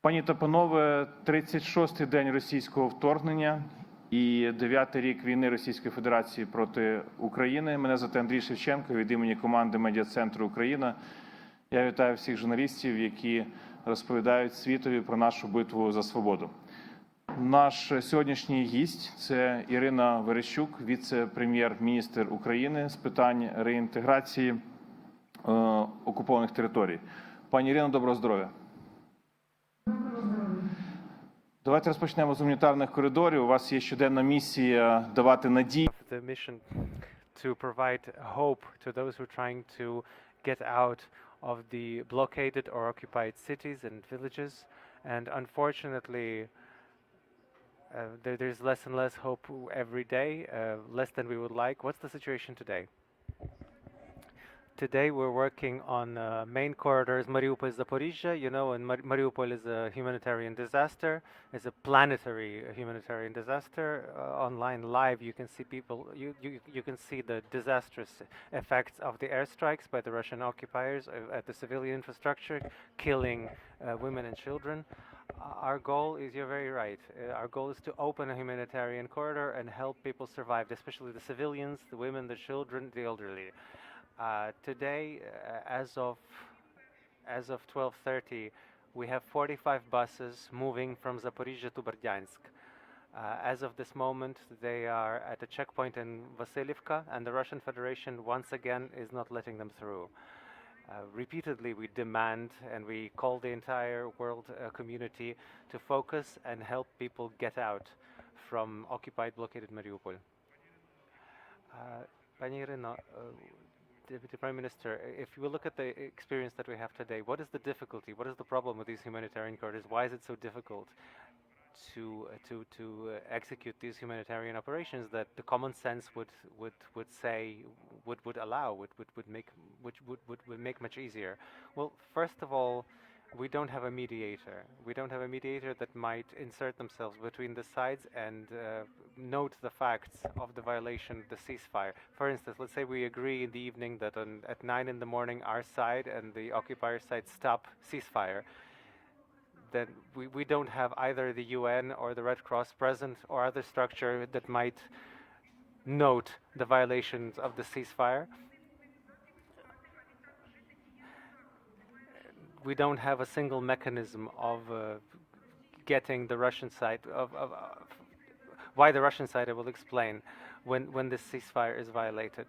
Пані та панове, 36-й день російського вторгнення і 9-й рік війни Російської Федерації проти України. Мене звати Андрій Шевченко від імені команди Медіацентру Україна. Я вітаю всіх журналістів, які розповідають світові про нашу битву за свободу. Наш сьогоднішній гість – це Iryna Vereshchuk, віце-прем'єр-міністр України з питань реінтеграції окупованих територій. Пані Ірино, доброго здоров'я. Давайте розпочнемо з гуманітарних коридорів. У вас є щоденна місія давати надію. The mission to provide hope to those who are trying to get out of the blockaded or occupied cities and villages, and unfortunately there's less and less hope every day, less than we would like. What's the situation today? Today we're working on main corridors, Mariupol-Zaporizhzhia. You know, and Mariupol is a humanitarian disaster. It's a planetary humanitarian disaster. Online live, you can see people. You can see the disastrous effects of the airstrikes by the Russian occupiers at the civilian infrastructure, killing women and children. Our goal is, you're very right, our goal is to open a humanitarian corridor and help people survive, especially the civilians, the women, the children, the elderly. Today, as of 12:30, we have 45 buses moving from Zaporizhzhia to Berdyansk. As of this moment, they are at a checkpoint in Vasilivka, and the Russian Federation once again is not letting them through. Repeatedly, we demand and we call the entire world community to focus and help people get out from occupied, blockaded Mariupol. Pani Iryno, Deputy Prime Minister, if you look at the experience that we have today, what is the difficulty? What is the problem with these humanitarian corridors? Why is it so difficult to execute these humanitarian operations that the common sense would say would allow, would make much easier? Well, first of all, we don't have a mediator. We don't have a mediator that might insert themselves between the sides and note the facts of the violation of the ceasefire. For instance, let's say we agree in the evening that at 9 in the morning our side and the occupier side stop ceasefire. Then we don't have either the UN or the Red Cross present or other structure that might note the violations of the ceasefire. We don't have a single mechanism of getting the Russian side of why the Russian side, I will explain, when this ceasefire is violated.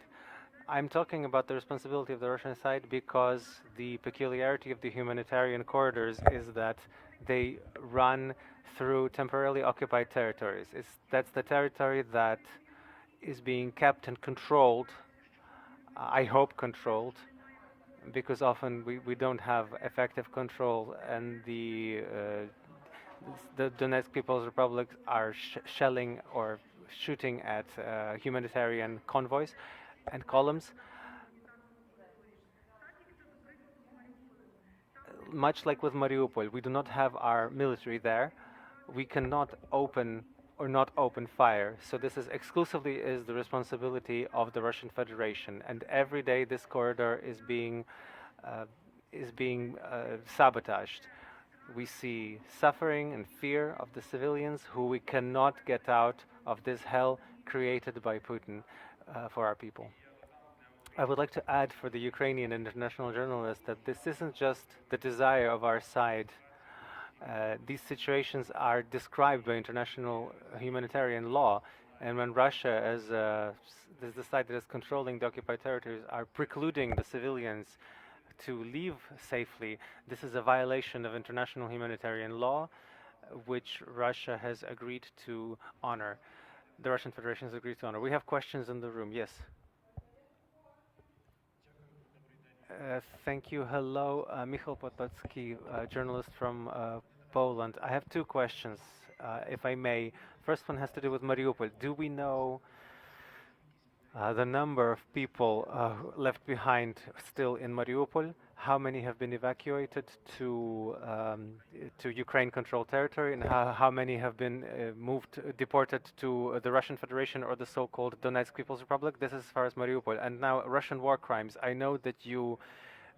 I'm talking about the responsibility of the Russian side because the peculiarity of the humanitarian corridors is that they run through temporarily occupied territories. That's the territory that is being kept and controlled, I hope controlled, because often we don't have effective control, and the Donetsk People's Republic are shelling or shooting at humanitarian convoys and columns. Much like with Mariupol, we do not have our military there. We cannot open or not open fire. So this is exclusively the responsibility of the Russian Federation. And every day this corridor is being sabotaged. We see suffering and fear of the civilians who we cannot get out of this hell created by Putin for our people. I would like to add for the Ukrainian international journalists that this isn't just the desire of our side. These situations are described by international humanitarian law, and when Russia, as the side that is controlling the occupied territories, are precluding the civilians to leave safely, this is a violation of international humanitarian law, which Russia has agreed to honor. The Russian Federation has agreed to honor. We have questions in the room. Yes. Thank you. Hello, Michal Potocki, journalist from Poland. I have two questions, if I may. First one has to do with Mariupol. Do we know the number of people left behind still in Mariupol? How many have been evacuated to Ukraine-controlled territory, and how many have been deported to the Russian Federation or the so-called Donetsk People's Republic? This is as far as Mariupol. And now Russian war crimes. I know that you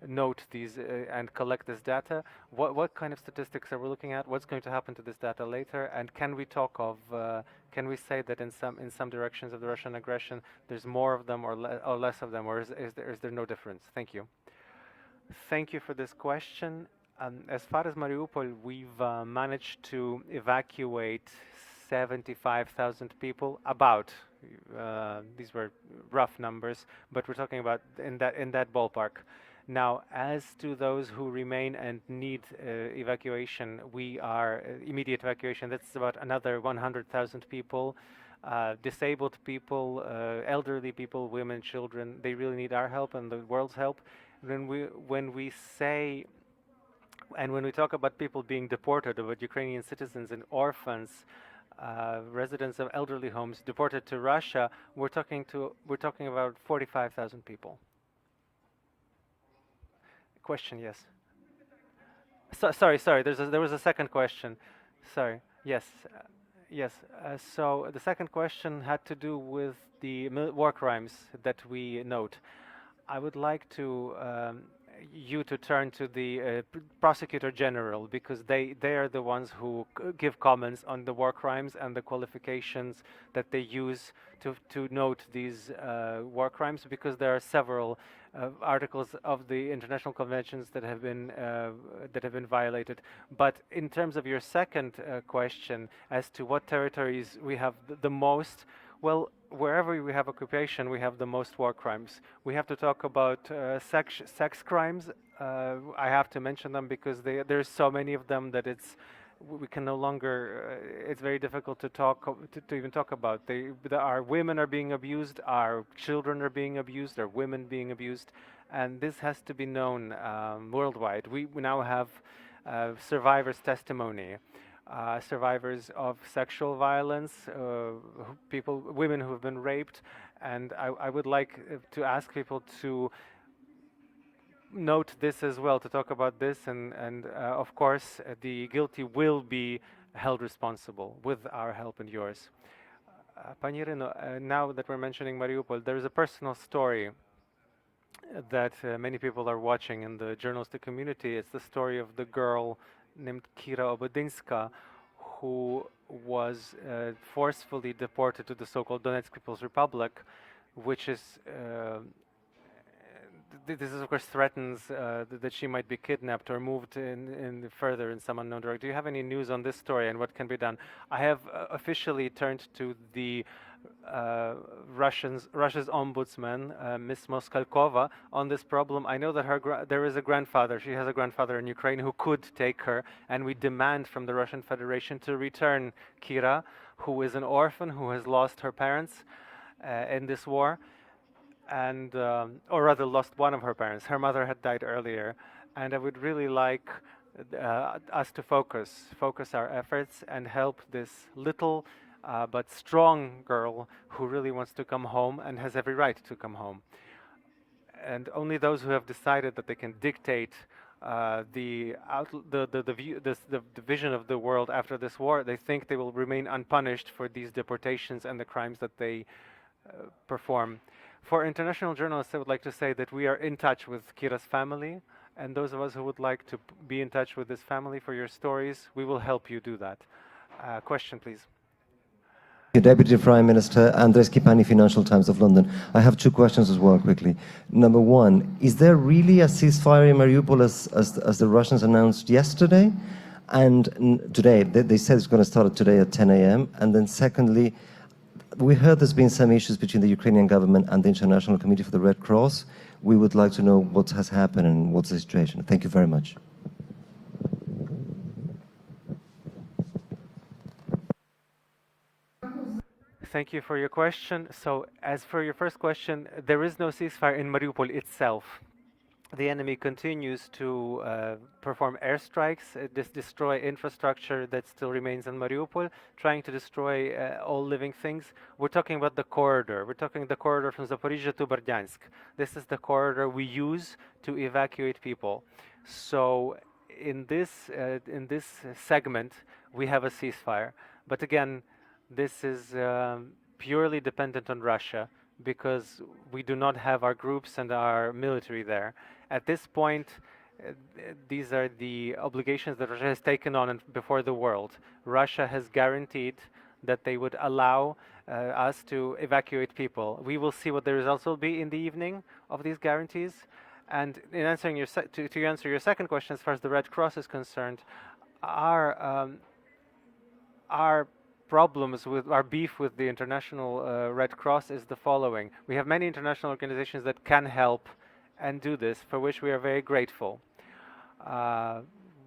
note these and collect this data. What kind of statistics are we looking at? What's going to happen to this data later? And can we talk of can we say that in some directions of the Russian aggression there's more of them or less of them, or is there no difference? Thank you. Thank you for this question. As far as Mariupol, we've managed to evacuate 75,000 people. About these were rough numbers, but we're talking about in that ballpark. Now, as to those who remain and need evacuation, we are immediate evacuation. That's about another 100,000 people. Disabled people, elderly people, women, children. They really need our help and the world's help. When we say and when we talk about people being deported, about Ukrainian citizens and orphans, residents of elderly homes deported to Russia, we're talking about 45,000 people. Question, yes. Sorry. There was a second question. Sorry. Yes. Yes. So the second question had to do with the war crimes that we note. I would like to you to turn to the prosecutor general, because they are the ones who give comments on the war crimes and the qualifications that they use to note these war crimes, because there are several articles of the international conventions that have been violated. But in terms of your second question as to what territories we have the most, well, wherever we have occupation, we have the most war crimes. We have to talk about sex crimes. I have to mention them because there's so many of them that we can no longer. It's very difficult to even talk about. Our women are being abused, our children are being abused, our women being abused, and this has to be known worldwide. We now have survivors' testimony. Survivors of sexual violence, women who have been raped, and I would like to ask people to note this as well, to talk about this, and of course the guilty will be held responsible with our help and yours. Pani Iryno, now that we're mentioning Mariupol, there is a personal story that many people are watching in the journalistic community. It's the story of the girl named Kira Obodynska, who was forcefully deported to the so-called Donetsk People's Republic, which is, this is of course threatens that she might be kidnapped or moved further in some unknown direction. Do you have any news on this story and what can be done? I have officially turned to the Russia's ombudsman, Ms. Moskalkova, on this problem. I know that there is a grandfather. She has a grandfather in Ukraine who could take her, and we demand from the Russian Federation to return Kira, who is an orphan who has lost her parents in this war, and or rather lost one of her parents. Her mother had died earlier, and I would really like us to focus our efforts and help this little but strong girl who really wants to come home and has every right to come home. And only those who have decided that they can dictate the vision of the world after this war, they think they will remain unpunished for these deportations and the crimes that they perform. For international journalists, I would like to say that we are in touch with Kira's family, and those of us who would like to be in touch with this family for your stories, we will help you do that. Question, please. Deputy Prime Minister Andres Kipani, Financial Times of London. I have two questions as well, quickly. Number one, is there really a ceasefire in Mariupol as the Russians announced yesterday? And today, they said it's going to start today at 10 a.m. And then secondly, we heard there's been some issues between the Ukrainian government and the International Committee for the Red Cross. We would like to know what has happened and what's the situation. Thank you very much. Thank you for your question. So, as for your first question, there is no ceasefire in Mariupol itself. The enemy continues to perform airstrikes, destroy infrastructure that still remains in Mariupol, trying to destroy all living things. We're talking about the corridor. We're talking the corridor from Zaporizhzhia to Berdyansk. This is the corridor we use to evacuate people. So, in this segment, we have a ceasefire. But again, this is purely dependent on Russia, because we do not have our groups and our military there. At this point, these are the obligations that Russia has taken on before the world. Russia has guaranteed that they would allow us to evacuate people. We will see what the results will be in the evening of these guarantees. And in answering to answer your second question, as far as the Red Cross is concerned, our problems with our beef with the International Red Cross is the following. We have many international organizations that can help and do this, for which we are very grateful.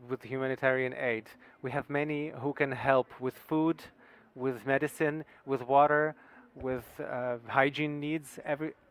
With humanitarian aid, we have many who can help with food, with medicine, with water, with hygiene needs,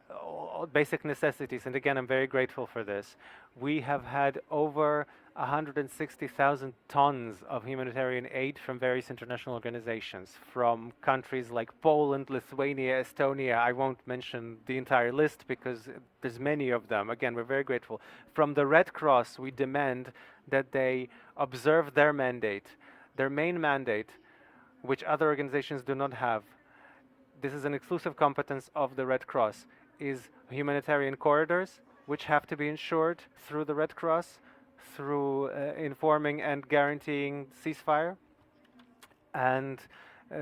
all basic necessities. And again, I'm very grateful for this. We have had over 160,000 tons of humanitarian aid from various international organizations, from countries like Poland, Lithuania, Estonia. I won't mention the entire list because there's many of them. Again, we're very grateful. From the Red Cross, we demand that they observe their mandate, their main mandate, which other organizations do not have. This is an exclusive competence of the Red Cross, is humanitarian corridors, which have to be ensured through the Red Cross, through informing and guaranteeing ceasefire, and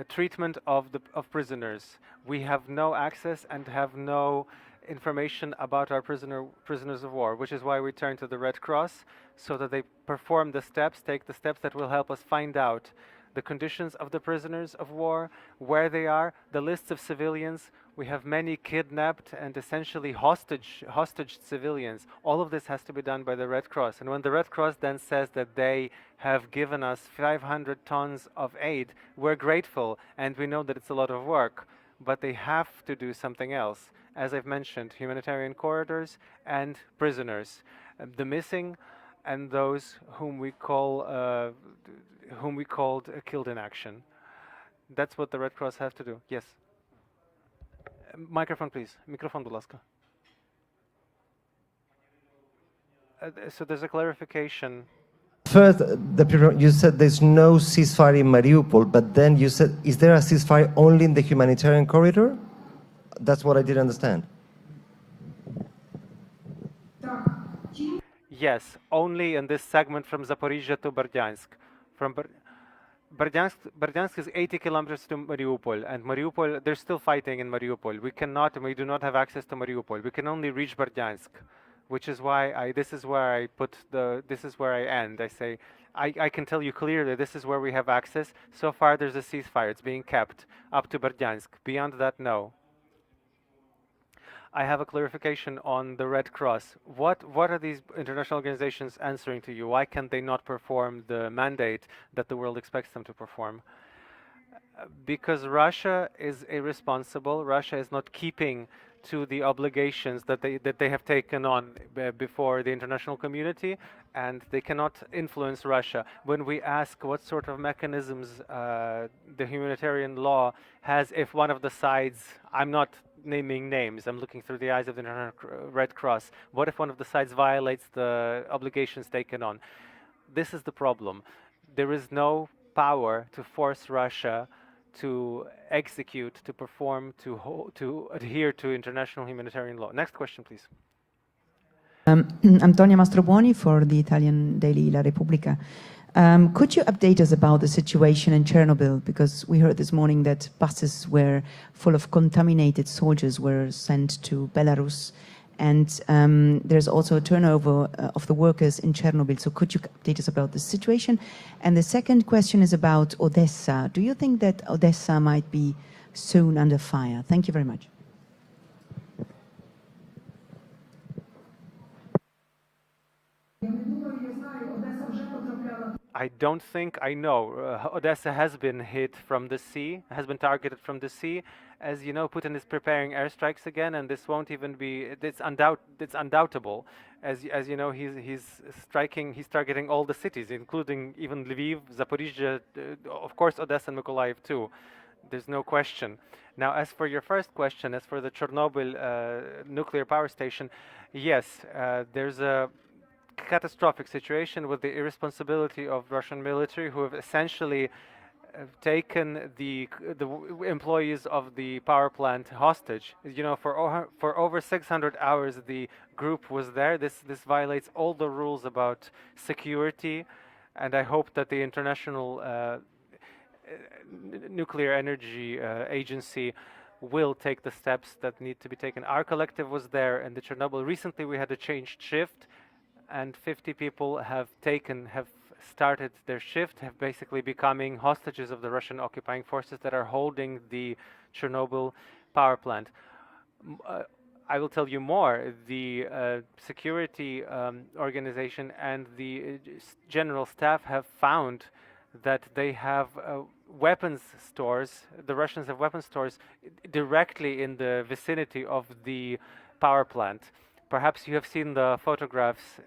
treatment of prisoners. We have no access and have no information about our prisoners of war, which is why we turn to the Red Cross, so that they perform the steps, take the steps that will help us find out the conditions of the prisoners of war, where they are, the lists of civilians. We have many kidnapped and essentially hostage civilians. All of this has to be done by the Red Cross. And when the Red Cross then says that they have given us 500 tons of aid, we're grateful, and we know that it's a lot of work, but they have to do something else. As I've mentioned, humanitarian corridors and prisoners, the missing and those whom we called killed in action. That's what the Red Cross have to do. Yes. Microphone, please. Microphone, будь ласка. So there's a clarification. First, you said there's no ceasefire in Mariupol, but then you said, is there a ceasefire only in the humanitarian corridor? That's what I didn't understand. Yes, only in this segment from Zaporizhzhia to Berdyansk. From Berdyansk is 80 kilometers to Mariupol, and Mariupol, they're still fighting in Mariupol. We do not have access to Mariupol. We can only reach Berdyansk, which is why this is where I end. I say, I can tell you clearly, this is where we have access. So far, there's a ceasefire. It's being kept up to Berdyansk. Beyond that, no. I have a clarification on the Red Cross. What are these international organizations answering to you? Why can they not perform the mandate that the world expects them to perform? Because Russia is irresponsible. Russia is not keeping to the obligations that they have taken on before the international community, and they cannot influence Russia. When we ask what sort of mechanisms the humanitarian law has, if one of the sides, I'm not naming names, I'm looking through the eyes of the International Red Cross. What if one of the sides violates the obligations taken on? This is the problem. There is no power to force Russia to execute, to perform, to adhere to international humanitarian law. Next question, please. Antonia Mastrobuoni for the Italian daily La Repubblica. Could you update us about the situation in Chernobyl? Because we heard this morning that buses were full of contaminated soldiers were sent to Belarus, and there's also a turnover of the workers in Chernobyl. So could you update us about the situation? And the second question is about Odessa. Do you think that Odessa might be soon under fire? Thank you very much. I don't think I know. Odessa has been hit from the sea, has been targeted from the sea. As you know, Putin is preparing airstrikes again, and this won't even be, it's undoubtable. As you know, he's targeting all the cities, including even Lviv, Zaporizhzhia, of course, Odessa and Mykolaiv too. There's no question. Now, as for your first question, as for the Chernobyl nuclear power station, yes, there's a catastrophic situation with the irresponsibility of Russian military, who have essentially taken the employees of the power plant hostage. You know, for over 600 hours, the group was there. This violates all the rules about security, and I hope that the International Nuclear Energy Agency will take the steps that need to be taken. Our collective was there in the Chernobyl. Recently, we had a changed shift, and 50 people have started their shift, have basically becoming hostages of the Russian occupying forces that are holding the Chernobyl power plant. I will tell you more. The security organization and the general staff have found that they have weapons stores, the Russians have weapons stores directly in the vicinity of the power plant. Perhaps you have seen the photographs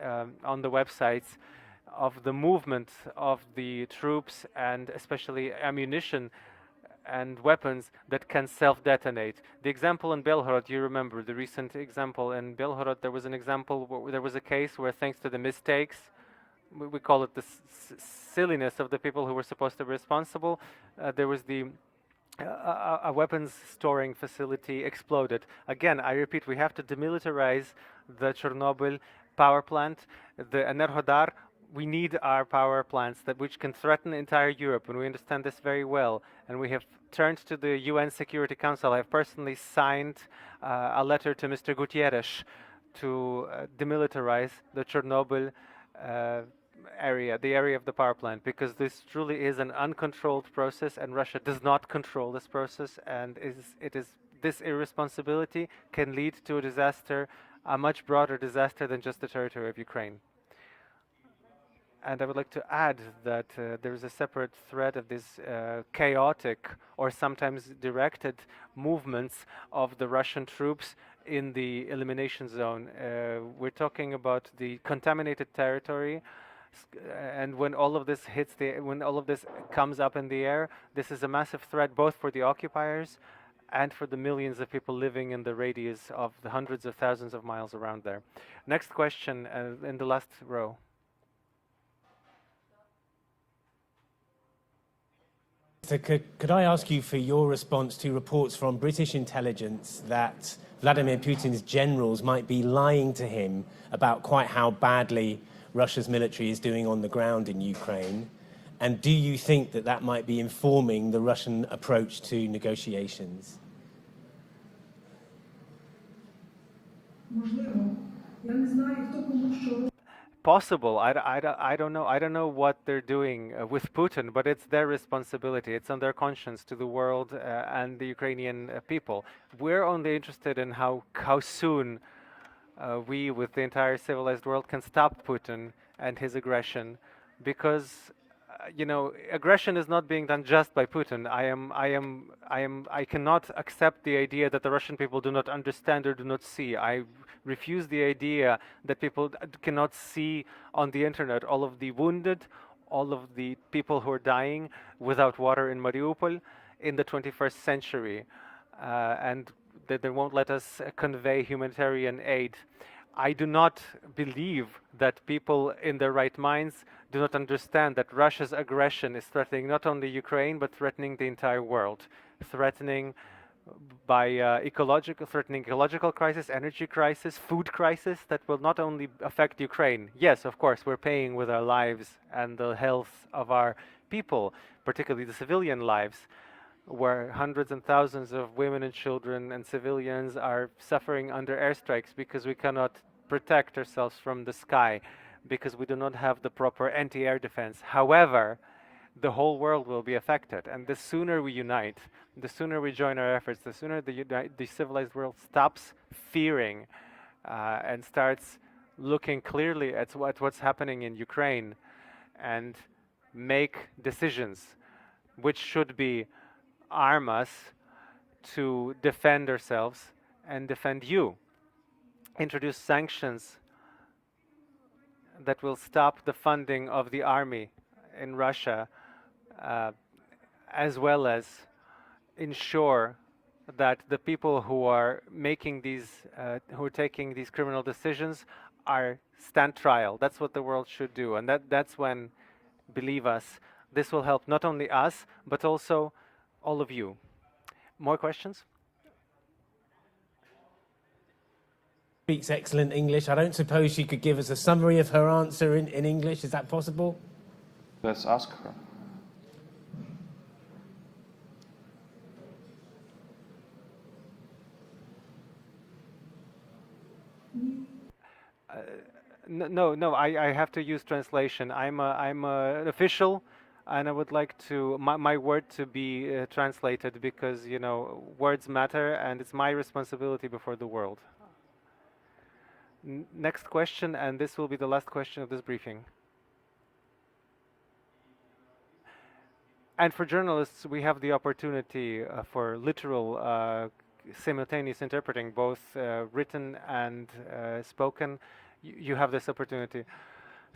on the websites of the movement of the troops and especially ammunition and weapons that can self-detonate. The example in Belgorod, you remember the recent example in Belgorod, there was an example where there was a case where, thanks to the mistakes, we call it the silliness of the people who were supposed to be responsible, there was a weapons storing facility exploded. Again, I repeat, we have to demilitarize the Chernobyl power plant. The Enerhodar, we need our power plants which can threaten entire Europe, and we understand this very well. And we have turned to the UN Security Council. I have personally signed a letter to Mr. Gutierrez to demilitarize the Chernobyl area, the area of the power plant, because this truly is an uncontrolled process, and Russia does not control this process, and this irresponsibility can lead to a disaster, a much broader disaster than just the territory of Ukraine. And I would like to add that there is a separate thread of this chaotic or sometimes directed movements of the Russian troops in the elimination zone. We're talking about the contaminated territory, and when all of this when all of this comes up in the air, this is a massive threat both for the occupiers and for the millions of people living in the radius of the hundreds of thousands of miles around there. Next question in the last row. So could I ask you for your response to reports from British intelligence that Vladimir Putin's generals might be lying to him about quite how badly Russia's military is doing on the ground in Ukraine? And do you think that that might be informing the Russian approach to negotiations? Possible. I don't know. I don't know what they're doing with Putin, but it's their responsibility. It's on their conscience to the world and the Ukrainian people. We're only interested in how soon we, with the entire civilized world, can stop Putin and his aggression, because you know, aggression is not being done just by Putin. I cannot accept the idea that the Russian people do not understand or do not see. I refuse the idea that people cannot see on the internet all of the wounded, all of the people who are dying without water in Mariupol in the 21st century, and that they won't let us convey humanitarian aid. I do not believe that people in their right minds do not understand that Russia's aggression is threatening not only Ukraine, but threatening the entire world, threatening ecological crisis, energy crisis, food crisis that will not only affect Ukraine. Yes, of course, we're paying with our lives and the health of our people, particularly the civilian lives, where hundreds and thousands of women and children and civilians are suffering under airstrikes because we cannot protect ourselves from the sky, because we do not have the proper anti-air defense. However, the whole world will be affected, and the sooner we unite, the sooner we join our efforts, the sooner the civilized world stops fearing and starts looking clearly at what's happening in Ukraine and make decisions which should be arm us to defend ourselves and defend you. Introduce sanctions that will stop the funding of the army in Russia, as well as ensure that the people who are making these, who are taking these criminal decisions stand trial. That's what the world should do, and that's when, believe us, This will help not only us, but also all of you. More questions? Speaks excellent English. I don't suppose she could give us a summary of her answer in English. Is that possible? Let's ask her. No, I have to use translation. I'm an official, and I would like to my word to be translated, because you know words matter, and it's my responsibility before the world. Next question, and this will be the last question of this briefing. And for journalists, we have the opportunity for literal simultaneous interpreting, both written and spoken. You have this opportunity.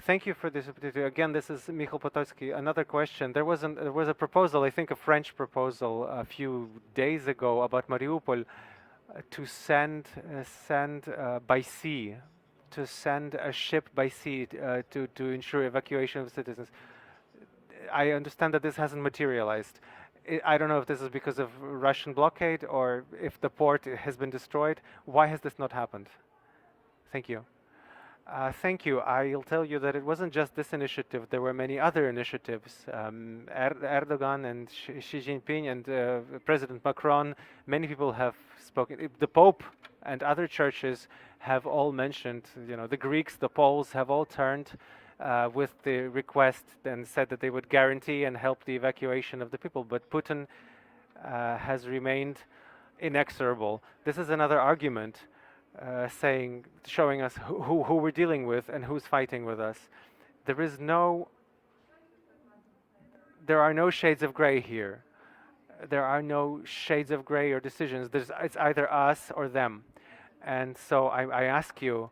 Thank you for this opportunity. Again, this is Michal Potocki. Another question. There was a proposal, I think a French proposal, a few days ago about Mariupol to send by sea, to send a ship by sea to ensure evacuation of citizens. I understand that this hasn't materialized. I don't know if this is because of Russian blockade or if the port has been destroyed. Why has this not happened? Thank you. Thank you. I'll tell you that it wasn't just this initiative. There were many other initiatives. Erdogan and Xi Jinping and President Macron, many people have spoken. The Pope and other churches have all mentioned, you know, the Greeks, the Poles have all turned with the request and said that they would guarantee and help the evacuation of the people. But Putin has remained inexorable. This is another argument showing us who we're dealing with and who's fighting with us. There are no shades of gray here. There are no shades of gray or decisions. It's either us or them. And so I ask you,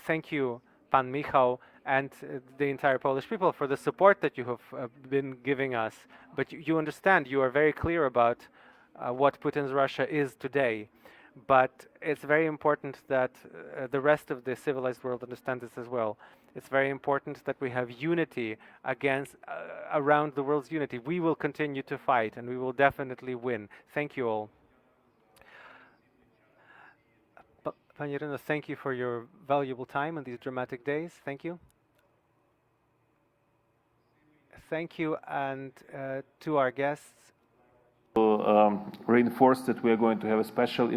thank you, Pan Michał, and the entire Polish people for the support that you have been giving us. But you understand, you are very clear about what Putin's Russia is today. But it's very important that the rest of the civilized world understands this as well. It's very important that we have unity around the world's unity. We will continue to fight, and we will definitely win. Thank you all. Pani Iryna, thank you for your valuable time on these dramatic days. Thank you. Thank you, and to our guests. Reinforce that we are going to have a special